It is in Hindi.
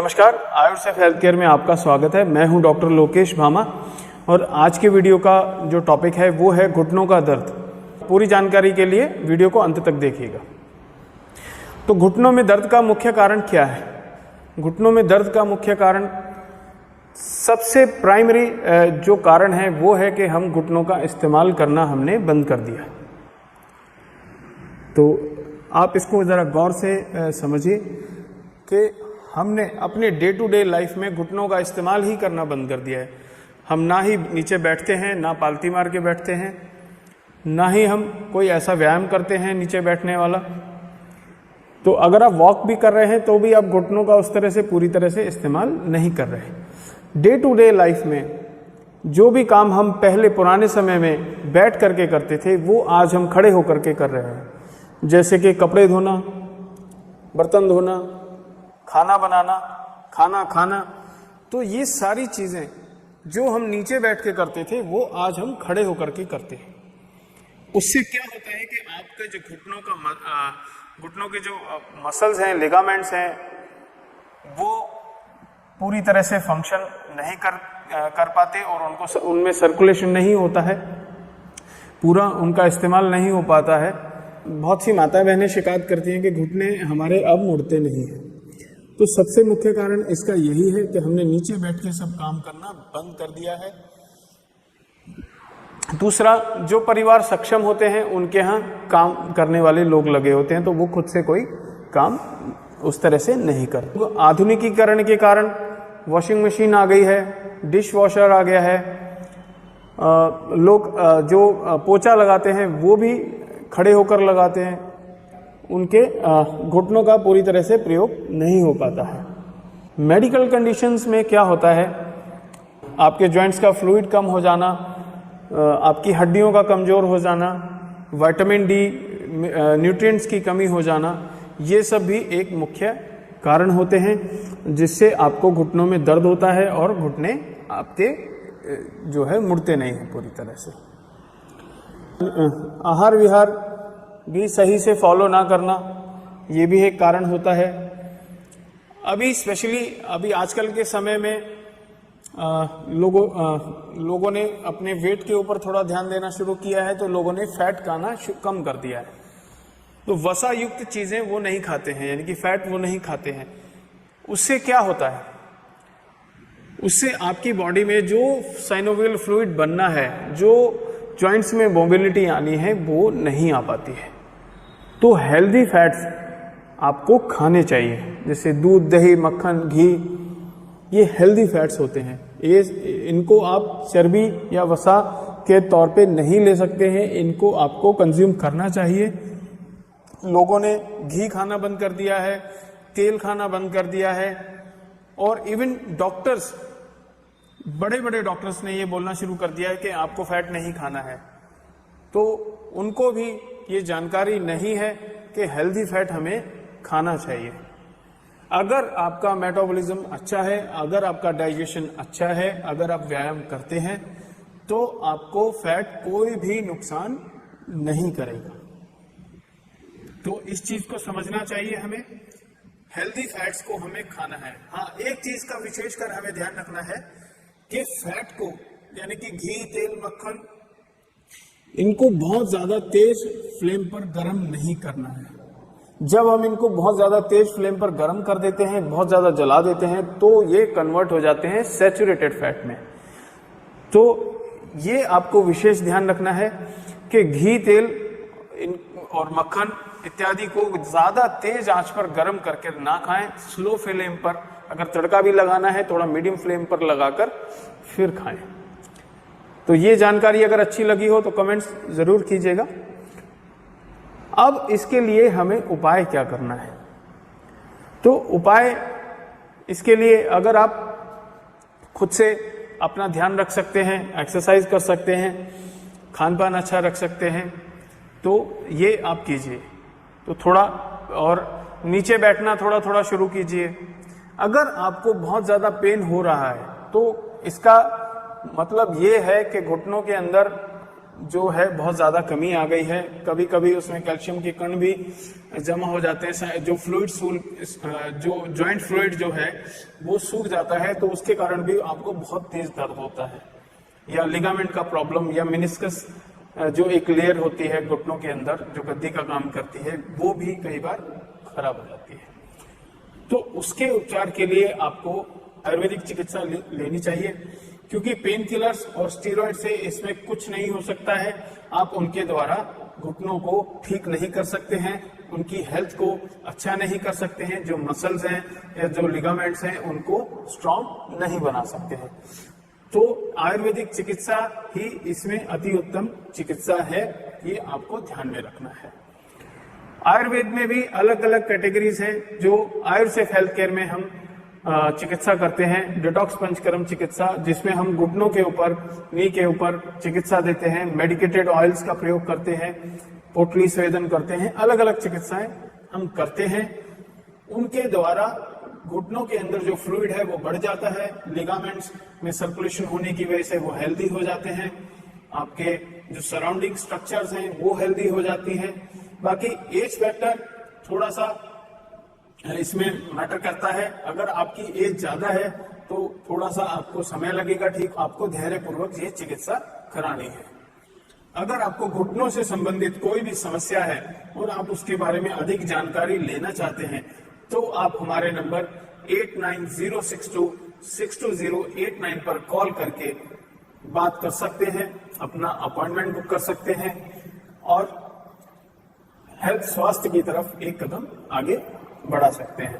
नमस्कार, आयुर्सेफ हेल्थ केयर में आपका स्वागत है। मैं हूं डॉक्टर लोकेश भामा और आज के वीडियो का जो टॉपिक है वो है घुटनों का दर्द। पूरी जानकारी के लिए वीडियो को अंत तक देखिएगा। तो घुटनों में दर्द का मुख्य कारण क्या है? घुटनों में दर्द का मुख्य कारण, सबसे प्राइमरी जो कारण है वो है कि हम घुटनों का इस्तेमाल करना हमने बंद कर दिया। तो आप इसको ज़रा गौर से समझिए कि हमने अपने डे टू डे लाइफ में घुटनों का इस्तेमाल ही करना बंद कर दिया है। हम ना ही नीचे बैठते हैं, ना पालती मार के बैठते हैं, ना ही हम कोई ऐसा व्यायाम करते हैं नीचे बैठने वाला। तो अगर आप वॉक भी कर रहे हैं तो भी आप घुटनों का उस तरह से पूरी तरह से इस्तेमाल नहीं कर रहे। डे टू डे लाइफ में जो भी काम हम पहले पुराने समय में बैठ करके करते थे वो आज हम खड़े होकर के कर रहे हैं। जैसे कि कपड़े धोना, बर्तन धोना, खाना बनाना, खाना खाना, तो ये सारी चीज़ें जो हम नीचे बैठ के करते थे वो आज हम खड़े होकर के करते हैं। उससे क्या होता है कि आपके जो घुटनों के जो मसल्स हैं, लिगामेंट्स हैं, वो पूरी तरह से फंक्शन नहीं कर पाते और उनमें सर्कुलेशन नहीं होता है, पूरा उनका इस्तेमाल नहीं हो पाता है। बहुत सी माता बहनें शिकायत करती हैं कि घुटने हमारे अब मुड़ते नहीं हैं। तो सबसे मुख्य कारण इसका यही है कि हमने नीचे बैठ के सब काम करना बंद कर दिया है। दूसरा, जो परिवार सक्षम होते हैं उनके यहाँ काम करने वाले लोग लगे होते हैं तो वो खुद से कोई काम उस तरह से नहीं करते। तो आधुनिकीकरण के कारण वॉशिंग मशीन आ गई है, डिश वॉशर आ गया है, लोग जो पोछा लगाते हैं वो भी खड़े होकर लगाते हैं, उनके घुटनों का पूरी तरह से प्रयोग नहीं हो पाता है। मेडिकल कंडीशंस में क्या होता है, आपके जॉइंट्स का फ्लूइड कम हो जाना, आपकी हड्डियों का कमज़ोर हो जाना, विटामिन डी, न्यूट्रिएंट्स की कमी हो जाना, ये सब भी एक मुख्य कारण होते हैं जिससे आपको घुटनों में दर्द होता है और घुटने आपके जो है मुड़ते नहीं हैं पूरी तरह से। आहार विहार भी सही से फॉलो ना करना, ये भी एक कारण होता है। अभी स्पेशली अभी आजकल के समय में लोगों ने अपने वेट के ऊपर थोड़ा ध्यान देना शुरू किया है, तो लोगों ने फैट खाना कम कर दिया है। तो वसा युक्त चीज़ें वो नहीं खाते हैं, यानी कि फैट वो नहीं खाते हैं। उससे क्या होता है, उससे आपकी बॉडी में जो साइनोवियल फ्लूइड बनना है, जो जॉइंट्स में मोबिलिटी आनी है, वो नहीं आ पाती है। तो हेल्दी फैट्स आपको खाने चाहिए, जैसे दूध, दही, मक्खन, घी, ये हेल्दी फैट्स होते हैं। इनको आप चर्बी या वसा के तौर पे नहीं ले सकते हैं, इनको आपको कंज्यूम करना चाहिए। लोगों ने घी खाना बंद कर दिया है, तेल खाना बंद कर दिया है, और इवन डॉक्टर्स, बड़े बड़े डॉक्टर्स ने ये बोलना शुरू कर दिया है कि आपको फैट नहीं खाना है। तो उनको भी ये जानकारी नहीं है कि हेल्दी फैट हमें खाना चाहिए। अगर आपका मेटाबॉलिज्म अच्छा है, अगर आपका डाइजेशन अच्छा है, अगर आप व्यायाम करते हैं, तो आपको फैट कोई भी नुकसान नहीं करेगा। तो इस चीज को समझना चाहिए हमें, हेल्दी फैट्स को हमें खाना है। हाँ, एक चीज का विशेषकर हमें ध्यान रखना है कि फैट को, यानी कि घी, तेल, मक्खन, इनको बहुत ज्यादा तेज फ्लेम पर गर्म नहीं करना है। जब हम इनको बहुत ज्यादा तेज फ्लेम पर गर्म कर देते हैं, बहुत ज्यादा जला देते हैं, तो ये कन्वर्ट हो जाते हैं सैचुरेटेड फैट में। तो ये आपको विशेष ध्यान रखना है कि घी, तेल और मक्खन इत्यादि को ज्यादा तेज आंच पर गर्म करके ना खाएं। स्लो फ्लेम पर, अगर तड़का भी लगाना है थोड़ा मीडियम फ्लेम पर लगाकर फिर खाएं। तो ये जानकारी अगर अच्छी लगी हो तो कमेंट्स जरूर कीजिएगा। अब इसके लिए हमें उपाय क्या करना है? तो उपाय इसके लिए, अगर आप खुद से अपना ध्यान रख सकते हैं, एक्सरसाइज कर सकते हैं, खान पान अच्छा रख सकते हैं, तो ये आप कीजिए। तो थोड़ा और नीचे बैठना थोड़ा थोड़ा शुरू कीजिए। अगर आपको बहुत ज़्यादा पेन हो रहा है तो इसका मतलब ये है कि घुटनों के अंदर जो है बहुत ज्यादा कमी आ गई है। कभी कभी उसमें कैल्शियम के कण भी जमा हो जाते हैं, जो फ्लूइड जो जॉइंट फ्लूइड जो है वो सूख जाता है, तो उसके कारण भी आपको बहुत तेज दर्द होता है। या लिगामेंट का प्रॉब्लम, या मिनिस्कस जो एक लेयर होती है घुटनों के अंदर जो गद्दी का काम करती है, वो भी कई बार खराब हो जाती है। तो उसके उपचार के लिए आपको आयुर्वेदिक चिकित्सा लेनी चाहिए, क्योंकि पेन किलर्स और स्टीरॉयड से इसमें कुछ नहीं हो सकता है। आप उनके द्वारा घुटनों को ठीक नहीं कर सकते हैं, उनकी हेल्थ को अच्छा नहीं कर सकते हैं, जो मसल्स हैं या जो लिगामेंट्स हैं उनको स्ट्रॉन्ग नहीं बना सकते हैं। तो आयुर्वेदिक चिकित्सा ही इसमें अति उत्तम चिकित्सा है, ये आपको ध्यान में रखना है। आयुर्वेद में भी अलग अलग कैटेगरीज हैं जो आयुर्वेद हेल्थ केयर में हम चिकित्सा करते हैं। डिटॉक्स पंचकर्म चिकित्सा, जिसमें हम घुटनों के ऊपर, नी के ऊपर चिकित्सा देते हैं, मेडिकेटेड ऑयल्स का प्रयोग करते हैं, पोटली स्वेदन करते हैं, अलग अलग चिकित्साएं हम करते हैं। उनके द्वारा घुटनों के अंदर जो फ्लूइड है वो बढ़ जाता है, लिगामेंट्स में सर्कुलेशन होने की वजह से वो हेल्दी हो जाते हैं, आपके जो सराउंडिंग स्ट्रक्चर्स हैं वो हेल्दी हो जाती है। बाकी एज फैक्टर थोड़ा सा इसमें मैटर करता है। अगर आपकी एज ज्यादा है तो थोड़ा सा आपको समय लगेगा, ठीक, आपको धैर्यपूर्वक ये चिकित्सा करानी है। अगर आपको घुटनों से संबंधित कोई भी समस्या है और आप उसके बारे में अधिक जानकारी लेना चाहते हैं, तो आप हमारे नंबर 8906262089 पर कॉल करके बात कर सकते हैं, अपना अपॉइंटमेंट बुक कर सकते हैं और हेल्थ स्वास्थ्य की तरफ एक कदम आगे बढ़ा सकते हैं।